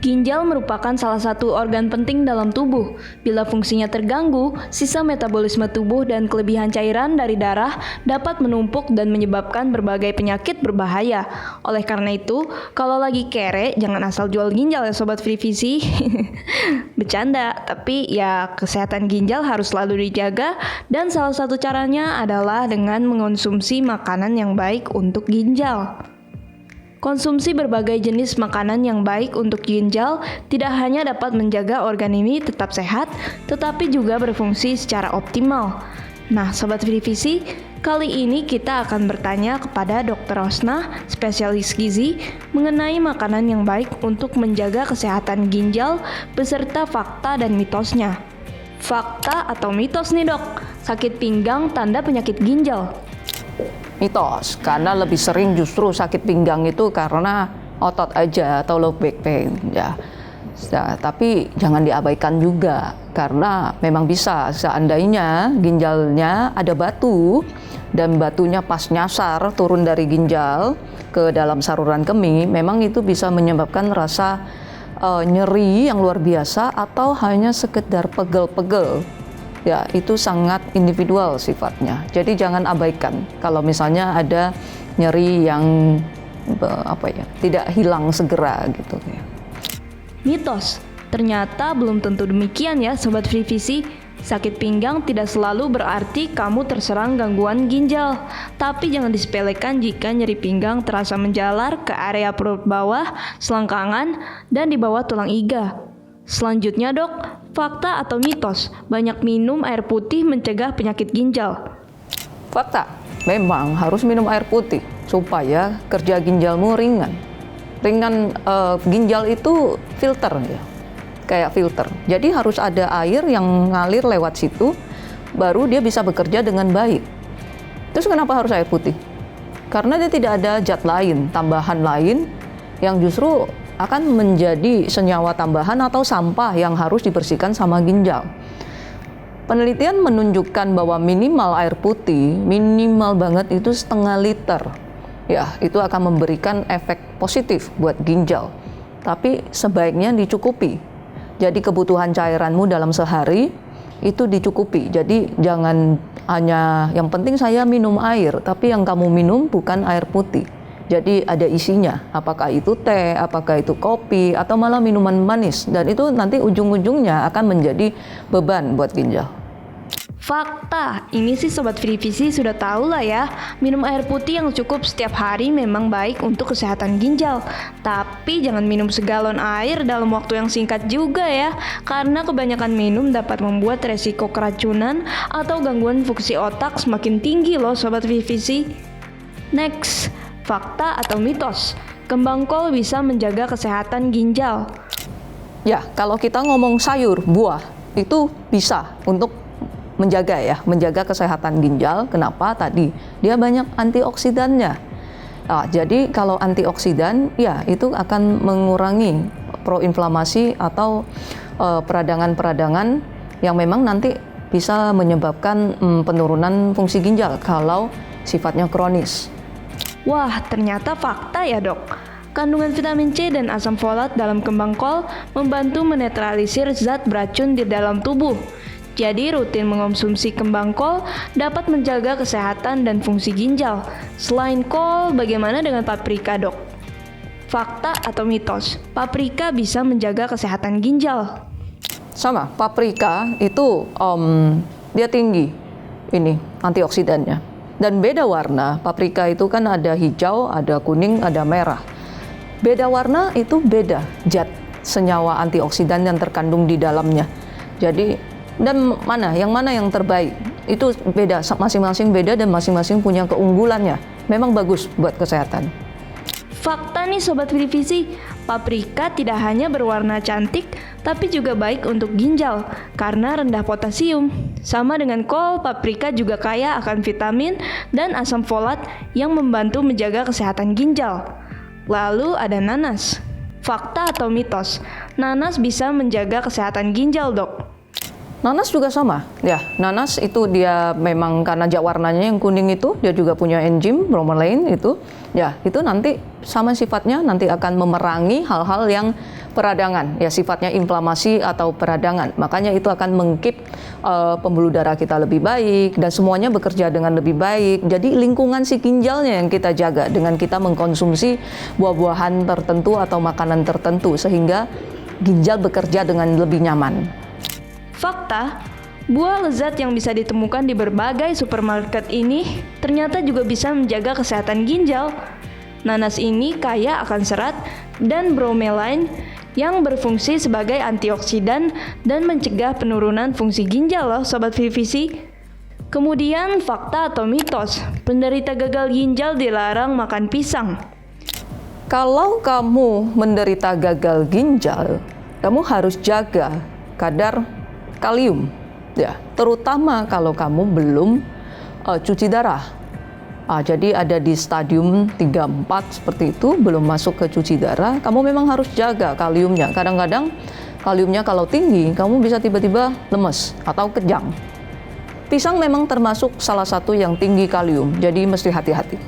Ginjal merupakan salah satu organ penting dalam tubuh. Bila fungsinya terganggu, sisa metabolisme tubuh dan kelebihan cairan dari darah dapat menumpuk dan menyebabkan berbagai penyakit berbahaya. Oleh karena itu, kalau lagi kere, jangan asal jual ginjal ya Sobat Frivisi. Bercanda, tapi ya kesehatan ginjal harus selalu dijaga dan salah satu caranya adalah dengan mengonsumsi makanan yang baik untuk ginjal. Konsumsi berbagai jenis makanan yang baik untuk ginjal tidak hanya dapat menjaga organ ini tetap sehat, tetapi juga berfungsi secara optimal. Nah, Sobat Frivisi, kali ini kita akan bertanya kepada Dr. Rosna, spesialis gizi, mengenai makanan yang baik untuk menjaga kesehatan ginjal beserta fakta dan mitosnya. Fakta atau mitos nih dok, sakit pinggang tanda penyakit ginjal. Mitos, karena lebih sering justru sakit pinggang itu karena otot aja atau low back pain ya. Tapi jangan diabaikan juga karena memang bisa seandainya ginjalnya ada batu dan batunya pas nyasar turun dari ginjal ke dalam saluran kemih, memang itu bisa menyebabkan rasa nyeri yang luar biasa atau hanya sekedar pegel-pegel. Ya, itu sangat individual sifatnya. Jadi jangan abaikan kalau misalnya ada nyeri yang tidak hilang segera gitu ya. Mitos, ternyata belum tentu demikian ya Sobat Frivisi. Sakit pinggang tidak selalu berarti kamu terserang gangguan ginjal. Tapi jangan disepelekan jika nyeri pinggang terasa menjalar ke area perut bawah, selangkangan, dan di bawah tulang iga. Selanjutnya dok, fakta atau mitos, banyak minum air putih mencegah penyakit ginjal. Fakta, memang harus minum air putih supaya kerja ginjalmu ringan. Ginjal itu filter ya, kayak filter. Jadi harus ada air yang ngalir lewat situ, baru dia bisa bekerja dengan baik. Terus kenapa harus air putih? Karena dia tidak ada zat lain, tambahan lain yang justru akan menjadi senyawa tambahan atau sampah yang harus dibersihkan sama ginjal. Penelitian menunjukkan bahwa minimal air putih, minimal banget itu 0,5 liter. Ya, itu akan memberikan efek positif buat ginjal. Tapi sebaiknya dicukupi. Jadi kebutuhan cairanmu dalam sehari itu dicukupi. Jadi jangan hanya yang penting saya minum air, tapi yang kamu minum bukan air putih. Jadi ada isinya, apakah itu teh, apakah itu kopi, atau malah minuman manis. Dan itu nanti ujung-ujungnya akan menjadi beban buat ginjal. Fakta, ini sih Sobat Frivisi sudah tahu lah ya. Minum air putih yang cukup setiap hari memang baik untuk kesehatan ginjal. Tapi jangan minum segalon air dalam waktu yang singkat juga ya. Karena kebanyakan minum dapat membuat resiko keracunan atau gangguan fungsi otak semakin tinggi loh Sobat Frivisi. Next, fakta atau mitos, kembang kol bisa menjaga kesehatan ginjal. Ya, kalau kita ngomong sayur, buah, itu bisa untuk menjaga kesehatan ginjal. Kenapa? Tadi dia banyak antioksidannya. Nah, jadi kalau antioksidan, ya itu akan mengurangi proinflamasi atau peradangan-peradangan yang memang nanti bisa menyebabkan penurunan fungsi ginjal kalau sifatnya kronis. Wah, ternyata fakta ya dok. Kandungan vitamin C dan asam folat dalam kembang kol membantu menetralisir zat beracun di dalam tubuh. Jadi rutin mengonsumsi kembang kol dapat menjaga kesehatan dan fungsi ginjal. Selain kol, bagaimana dengan paprika dok? Fakta atau mitos, paprika bisa menjaga kesehatan ginjal. Sama, paprika itu dia tinggi ini antioksidannya. Dan beda warna, paprika itu kan ada hijau, ada kuning, ada merah. Beda warna itu beda zat senyawa antioksidan yang terkandung di dalamnya. Jadi, dan yang mana yang terbaik? Itu beda, masing-masing beda dan masing-masing punya keunggulannya. Memang bagus buat kesehatan. Fakta nih Sobat Frivisi, paprika tidak hanya berwarna cantik, tapi juga baik untuk ginjal karena rendah potasium. Sama dengan kol, paprika juga kaya akan vitamin dan asam folat yang membantu menjaga kesehatan ginjal. Lalu ada nanas. Fakta atau mitos, nanas bisa menjaga kesehatan ginjal dok? Nanas juga sama, ya. Nanas itu dia memang karena warnanya yang kuning itu, dia juga punya enzim bromelain itu, ya. Itu nanti sama sifatnya nanti akan memerangi hal-hal yang peradangan, ya sifatnya inflamasi atau peradangan. Makanya itu akan mengkeep pembuluh darah kita lebih baik dan semuanya bekerja dengan lebih baik. Jadi lingkungan si ginjalnya yang kita jaga dengan kita mengkonsumsi buah-buahan tertentu atau makanan tertentu sehingga ginjal bekerja dengan lebih nyaman. Fakta, buah lezat yang bisa ditemukan di berbagai supermarket ini ternyata juga bisa menjaga kesehatan ginjal. Nanas ini kaya akan serat dan bromelain yang berfungsi sebagai antioksidan dan mencegah penurunan fungsi ginjal loh Sobat Vivisi. Kemudian fakta atau mitos, penderita gagal ginjal dilarang makan pisang. Kalau kamu menderita gagal ginjal, kamu harus jaga kadar kalium, ya, terutama kalau kamu belum cuci darah. Jadi ada di stadium 3-4 seperti itu, belum masuk ke cuci darah, kamu memang harus jaga kaliumnya. Kadang-kadang kaliumnya kalau tinggi, kamu bisa tiba-tiba lemes atau kejang. Pisang memang termasuk salah satu yang tinggi kalium, jadi mesti hati-hati.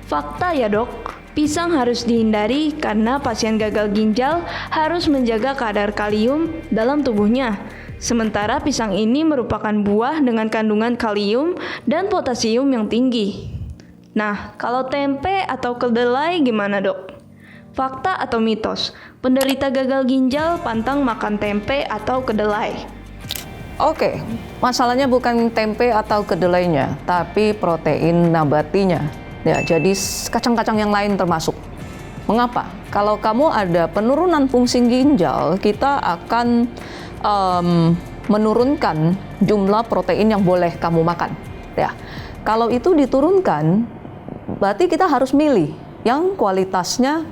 Fakta ya dok, pisang harus dihindari karena pasien gagal ginjal harus menjaga kadar kalium dalam tubuhnya. Sementara pisang ini merupakan buah dengan kandungan kalium dan potasium yang tinggi. Nah, kalau tempe atau kedelai gimana dok? Fakta atau mitos, penderita gagal ginjal pantang makan tempe atau kedelai. Oke, masalahnya bukan tempe atau kedelainya, tapi protein nabatinya. Ya, jadi kacang-kacang yang lain termasuk. Mengapa? Kalau kamu ada penurunan fungsi ginjal, kita akan menurunkan jumlah protein yang boleh kamu makan. Ya, kalau itu diturunkan, berarti kita harus milih yang kualitasnya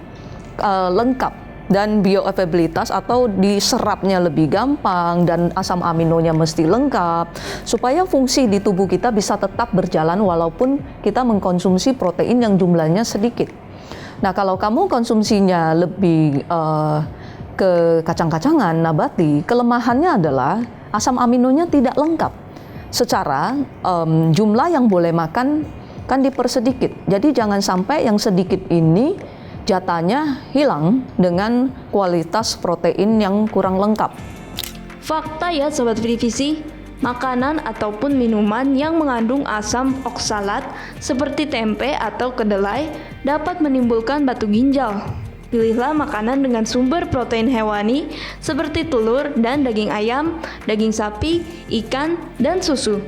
lengkap dan bioavailabilitas atau diserapnya lebih gampang dan asam aminonya mesti lengkap supaya fungsi di tubuh kita bisa tetap berjalan walaupun kita mengkonsumsi protein yang jumlahnya sedikit. Nah, kalau kamu konsumsinya lebih ke kacang-kacangan nabati, kelemahannya adalah asam aminonya tidak lengkap. Secara jumlah yang boleh makan kan dipersedikit. Jadi jangan sampai yang sedikit ini jatahnya hilang dengan kualitas protein yang kurang lengkap. Fakta ya Sobat Vivisi, makanan ataupun minuman yang mengandung asam oksalat seperti tempe atau kedelai dapat menimbulkan batu ginjal. Pilihlah makanan dengan sumber protein hewani seperti telur dan daging ayam, daging sapi, ikan, dan susu.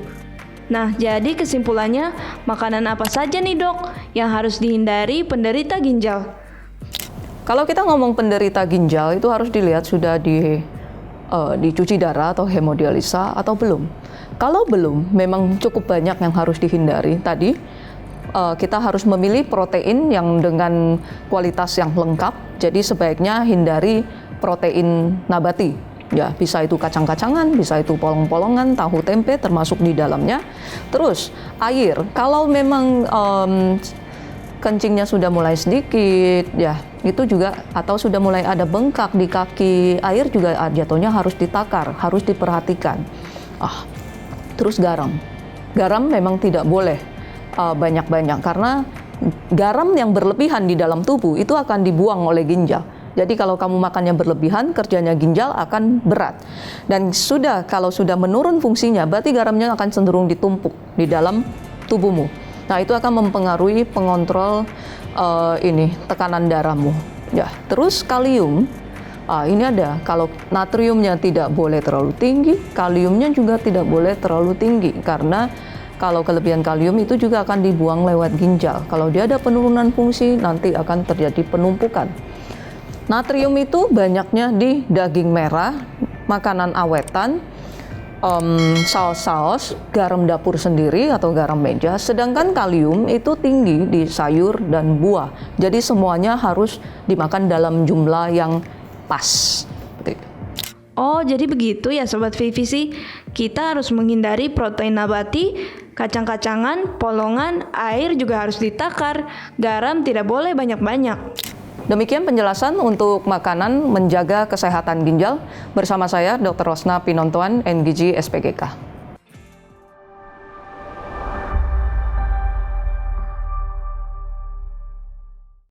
Nah, jadi kesimpulannya, makanan apa saja nih dok yang harus dihindari penderita ginjal? Kalau kita ngomong penderita ginjal itu harus dilihat sudah dicuci darah atau hemodialisa atau belum. Kalau belum, memang cukup banyak yang harus dihindari. Tadi kita harus memilih protein yang dengan kualitas yang lengkap. Jadi sebaiknya hindari protein nabati. Ya, bisa itu kacang-kacangan, bisa itu polong-polongan, tahu tempe termasuk di dalamnya. Terus air, kalau memang kencingnya sudah mulai sedikit, ya itu juga atau sudah mulai ada bengkak di kaki, air juga jatuhnya harus ditakar, harus diperhatikan. Terus garam memang tidak boleh banyak-banyak karena garam yang berlebihan di dalam tubuh itu akan dibuang oleh ginjal. Jadi kalau kamu makannya berlebihan, kerjanya ginjal akan berat. Dan kalau sudah menurun fungsinya, berarti garamnya akan cenderung ditumpuk di dalam tubuhmu. Nah, itu akan mempengaruhi pengontrol tekanan darahmu. Ya, terus kalium. Ini ada, kalau natriumnya tidak boleh terlalu tinggi, kaliumnya juga tidak boleh terlalu tinggi karena kalau kelebihan kalium itu juga akan dibuang lewat ginjal. Kalau dia ada penurunan fungsi, nanti akan terjadi penumpukan. Natrium itu banyaknya di daging merah, makanan awetan, saus-saus, garam dapur sendiri atau garam meja. Sedangkan kalium itu tinggi di sayur dan buah. Jadi semuanya harus dimakan dalam jumlah yang pas. Oh, jadi begitu ya Sobat Vivisi. Kita harus menghindari protein nabati, kacang-kacangan, polongan, air juga harus ditakar, garam tidak boleh banyak-banyak. Demikian penjelasan untuk makanan menjaga kesehatan ginjal bersama saya Dr. Rosna Pinontoan, NGG SPGK.